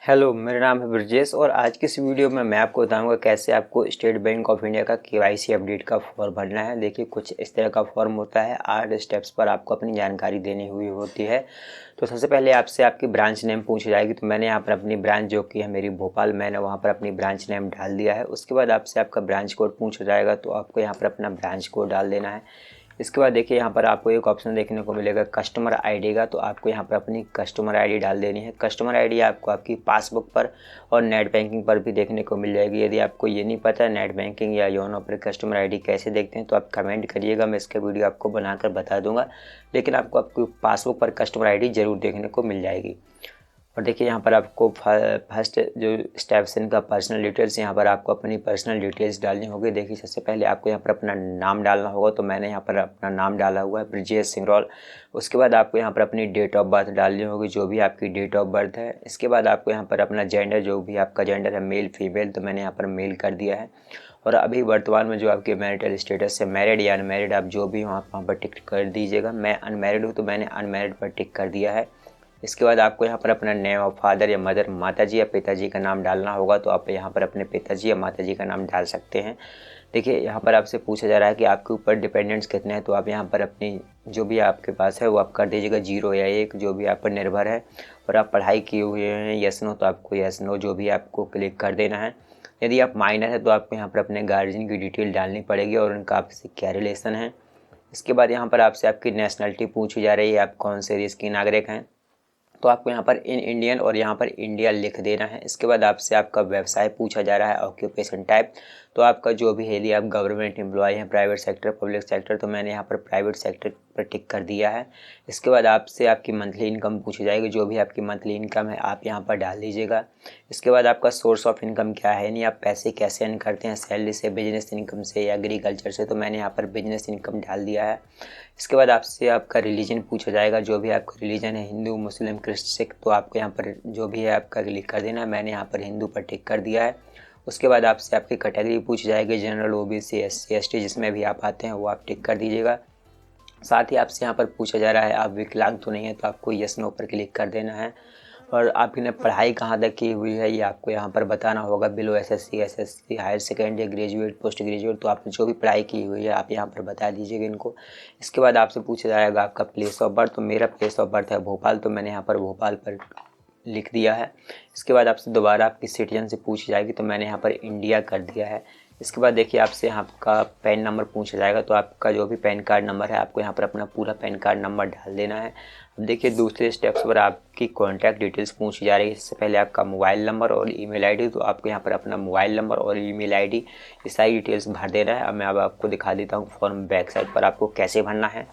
Hello, मेरा नाम है ब्रजेश और आज की इस वीडियो में मैं आपको बताऊंगा कैसे आपको स्टेट बैंक ऑफ इंडिया का केवाईसी अपडेट का फॉर्म भरना है। देखिए, कुछ इस तरह का फॉर्म होता है। 8 स्टेप्स पर आपको अपनी जानकारी देनी हुई होती है। तो सबसे पहले आपसे आपकी ब्रांच नेम पूछी जाएगी। तो मैंने यहाँ पर अपनी ब्रांच जो कि है मेरी भोपाल, मैंने वहाँ पर अपनी ब्रांच नेम डाल दिया है। उसके बाद आपसे आपका ब्रांच कोड पूछा जाएगा, तो आपको यहाँ पर अपना ब्रांच कोड डाल देना है। इसके बाद देखिए, यहाँ पर आपको एक ऑप्शन देखने को मिलेगा कस्टमर आईडी का। तो आपको यहाँ पर अपनी कस्टमर आईडी डाल देनी है। कस्टमर आईडी आपको आपकी पासबुक पर और नेट बैंकिंग पर भी देखने को मिल जाएगी। यदि आपको ये नहीं पता नेट बैंकिंग या योनो पर कस्टमर आईडी कैसे देखते हैं, तो आप कमेंट करिएगा, मैं इसका वीडियो आपको बनाकर बता दूंगा। लेकिन आपको आपकी पासबुक पर कस्टमर आईडी जरूर देखने को मिल जाएगी। और देखिए, यहाँ पर आपको फर्स्ट जो स्टेप्स इनका पर्सनल डिटेल्स, यहाँ पर आपको अपनी पर्सनल डिटेल्स डालनी होगी। देखिए, सबसे पहले आपको यहाँ पर अपना नाम डालना होगा। तो मैंने यहाँ पर अपना नाम डाला हुआ है, ब्रजेश सिंगरौल। उसके बाद आपको यहाँ पर अपनी डेट ऑफ बर्थ डालनी होगी, जो भी आपकी डेट ऑफ बर्थ है। इसके बाद आपको यहाँ पर अपना जेंडर, जो भी आपका जेंडर है, मेल फीमेल, तो मैंने यहाँ पर मेल कर दिया है। और अभी वर्तमान में जो आपके मैरिटल स्टेटस है, मैरिड या अनमैरिड, आप जो भी वहाँ पर टिक कर दीजिएगा। मैं अनमैरिड हूँ तो मैंने अनमैरिड पर टिक कर दिया है। इसके बाद आपको यहाँ पर अपना नेम ऑफ फादर या मदर, माताजी या पिताजी का नाम डालना होगा। तो आप यहाँ पर अपने पिताजी या माताजी का नाम डाल सकते हैं। देखिए, यहाँ पर आपसे पूछा जा रहा है कि आपके ऊपर डिपेंडेंट्स कितने हैं। तो आप यहाँ पर अपनी जो भी आपके पास है वो आप कर दीजिएगा 0 या 1, जो भी आप पर निर्भर है। और आप पढ़ाई किए हुए हैं यस नो, तो आपको यस नो जो भी आपको क्लिक कर देना है। यदि आप माइनर है तो आपको यहाँ पर अपने गार्जियन की डिटेल डालनी पड़ेगी और उनका आपसे क्या रिलेशन है। इसके बाद यहाँ पर आपसे आपकी नेशनलिटी पूछी जा रही है, आप कौन से देश के नागरिक हैं। तो आपको यहाँ पर इन इंडियन और यहाँ पर इंडिया लिख देना है। इसके बाद आपसे आपका व्यवसाय पूछा जा रहा है, ऑक्यूपेशन टाइप। तो आपका जो भी है, यदि आप गवर्नमेंट एम्प्लॉय हैं, प्राइवेट सेक्टर, पब्लिक सेक्टर, तो मैंने यहाँ पर प्राइवेट सेक्टर पर टिक कर दिया है। इसके बाद आपसे आपकी मंथली इनकम पूछी जाएगी, जो भी आपकी मंथली इनकम है आप यहाँ पर डाल दीजिएगा। इसके बाद आपका सोर्स ऑफ इनकम क्या है, यानी आप पैसे कैसे अर्न करते हैं, सैलरी से, बिजनेस इनकम से या एग्रीकल्चर से, तो मैंने यहाँ पर बिजनेस इनकम डाल दिया है। इसके बाद आपसे आपका रिलीजन पूछा जाएगा, जो भी आपका रिलीजन है, हिंदू, मुस्लिम, क्रिश्चियन, सिख, तो आपको यहाँ पर जो भी है आपका क्लिक कर देना है। मैंने यहाँ पर हिंदू पर टिक कर दिया है। उसके बाद आपसे आपकी कैटेगरी पूछी जाएगी, जनरल, ओबीसी, एससी, एसटी, जिसमें भी आप आते हैं वो आप टिक कर दीजिएगा। साथ ही आपसे यहाँ पर पूछा जा रहा है आप विकलांग तो नहीं है, तो आपको यस नो पर क्लिक कर देना है। और आपने पढ़ाई कहाँ तक की हुई है ये आपको यहाँ पर बताना होगा, below SSC, SSC, higher secondary, graduate, post graduate, तो आपने जो भी पढ़ाई की हुई है आप यहाँ पर बता दीजिएगा इनको। इसके बाद आपसे पूछा जाएगा आपका प्लेस ऑफ बर्थ। तो मेरा प्लेस ऑफ बर्थ है भोपाल, तो मैंने यहाँ पर भोपाल पर लिख दिया है। इसके बाद आपसे दोबारा आपकी सिटीजन से पूछी जाएगी, तो मैंने यहाँ पर इंडिया कर दिया है। इसके बाद देखिए, आपसे आपका पैन नंबर पूछा जाएगा। तो आपका जो भी पैन कार्ड नंबर है आपको यहाँ पर अपना पूरा पैन कार्ड नंबर डाल देना है। अब देखिए, दूसरे स्टेप्स पर आपकी कॉन्टैक्ट डिटेल्स पूछी जा रही है। इससे पहले आपका मोबाइल नंबर और ईमेल आईडी, तो आपको यहाँ पर अपना मोबाइल नंबर और ईमेल आईडी ये सारी डिटेल्स भर देना है। अब मैं आपको दिखा देता हूँ फॉर्म बैक साइड पर आपको कैसे भरना है।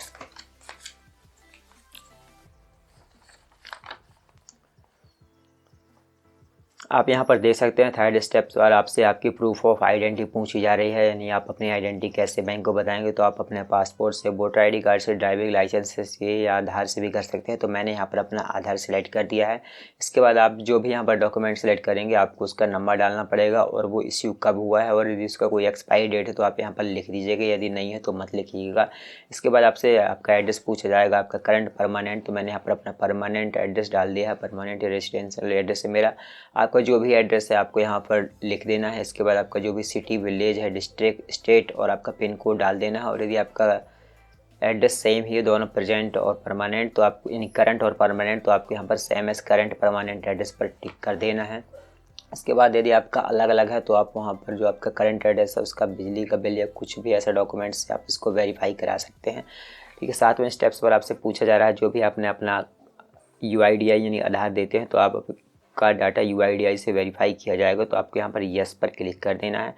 आप यहाँ पर देख सकते हैं थर्ड स्टेप्स पर आपसे आपकी प्रूफ ऑफ आइडेंटिटी पूछी जा रही है, यानी आप अपनी आइडेंटिटी कैसे बैंक को बताएंगे। तो आप अपने पासपोर्ट से, वोटर आईडी कार्ड से, ड्राइविंग लाइसेंस से या आधार से भी कर सकते हैं। तो मैंने यहाँ पर अपना आधार सेलेक्ट कर दिया है। इसके बाद आप जो भी यहाँ पर डॉक्यूमेंट सेलेक्ट करेंगे आपको उसका नंबर डालना पड़ेगा और वो इश्यू कब हुआ है, और यदि उसका कोई एक्सपायरी डेट है तो आप यहाँ पर लिख दीजिएगा, यदि नहीं है तो मत लिखिएगा। इसके बाद आपसे आपका एड्रेस पूछा जाएगा, आपका करंट परमानेंट। तो मैंने यहाँ पर अपना परमानेंट एड्रेस डाल दिया है, परमानेंट रेजिडेंशियल एड्रेस है मेरा। आपका जो भी एड्रेस है आपको यहाँ पर लिख देना है। इसके बाद आपका जो भी सिटी, विलेज है, डिस्ट्रिक्ट, स्टेट और आपका पिन कोड डाल देना है। और यदि आपका एड्रेस सेम ही है, दोनों प्रेजेंट और परमानेंट, तो आपको यानी करंट और परमानेंट, तो आपको यहाँ पर same S current permanent address पर टिक कर देना है। इसके बाद यदि आपका अलग अलग है तो आप वहाँ पर जो आपका करंट एड्रेस है उसका बिजली का बिल या कुछ भी ऐसा डॉक्यूमेंट्स से आप इसको वेरीफाई करा सकते हैं। ठीक है, 7वें स्टेप्स पर आपसे पूछा जा रहा है, जो भी आपने अपना UIDI यानी आधार देते हैं तो आप का डाटा UIDI से वेरीफाई किया जाएगा। तो आपको यहाँ पर यस पर क्लिक कर देना है।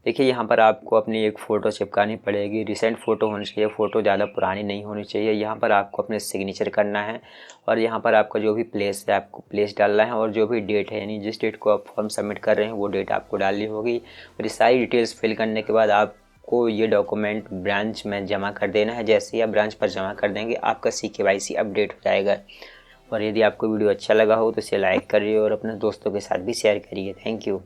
देखिए, यहाँ पर आपको अपनी एक फ़ोटो चिपकानी पड़ेगी। रिसेंट फ़ोटो होनी चाहिए, फ़ोटो ज़्यादा पुरानी नहीं होनी चाहिए। यहाँ पर आपको अपने सिग्नेचर करना है और यहाँ पर आपका जो भी प्लेस है आपको प्लेस डालना है, और जो भी डेट है यानी जिस डेट को आप फॉर्म सबमिट कर रहे हैं वो डेट आपको डालनी होगी। और ये सारी डिटेल्स फिल करने के बाद आपको ये डॉक्यूमेंट ब्रांच में जमा कर देना है। जैसे ही आप ब्रांच पर जमा कर देंगे आपका CKYC अपडेट हो जाएगा। और यदि आपको वीडियो अच्छा लगा हो तो इसे लाइक करिए और अपने दोस्तों के साथ भी शेयर करिए। Thank you.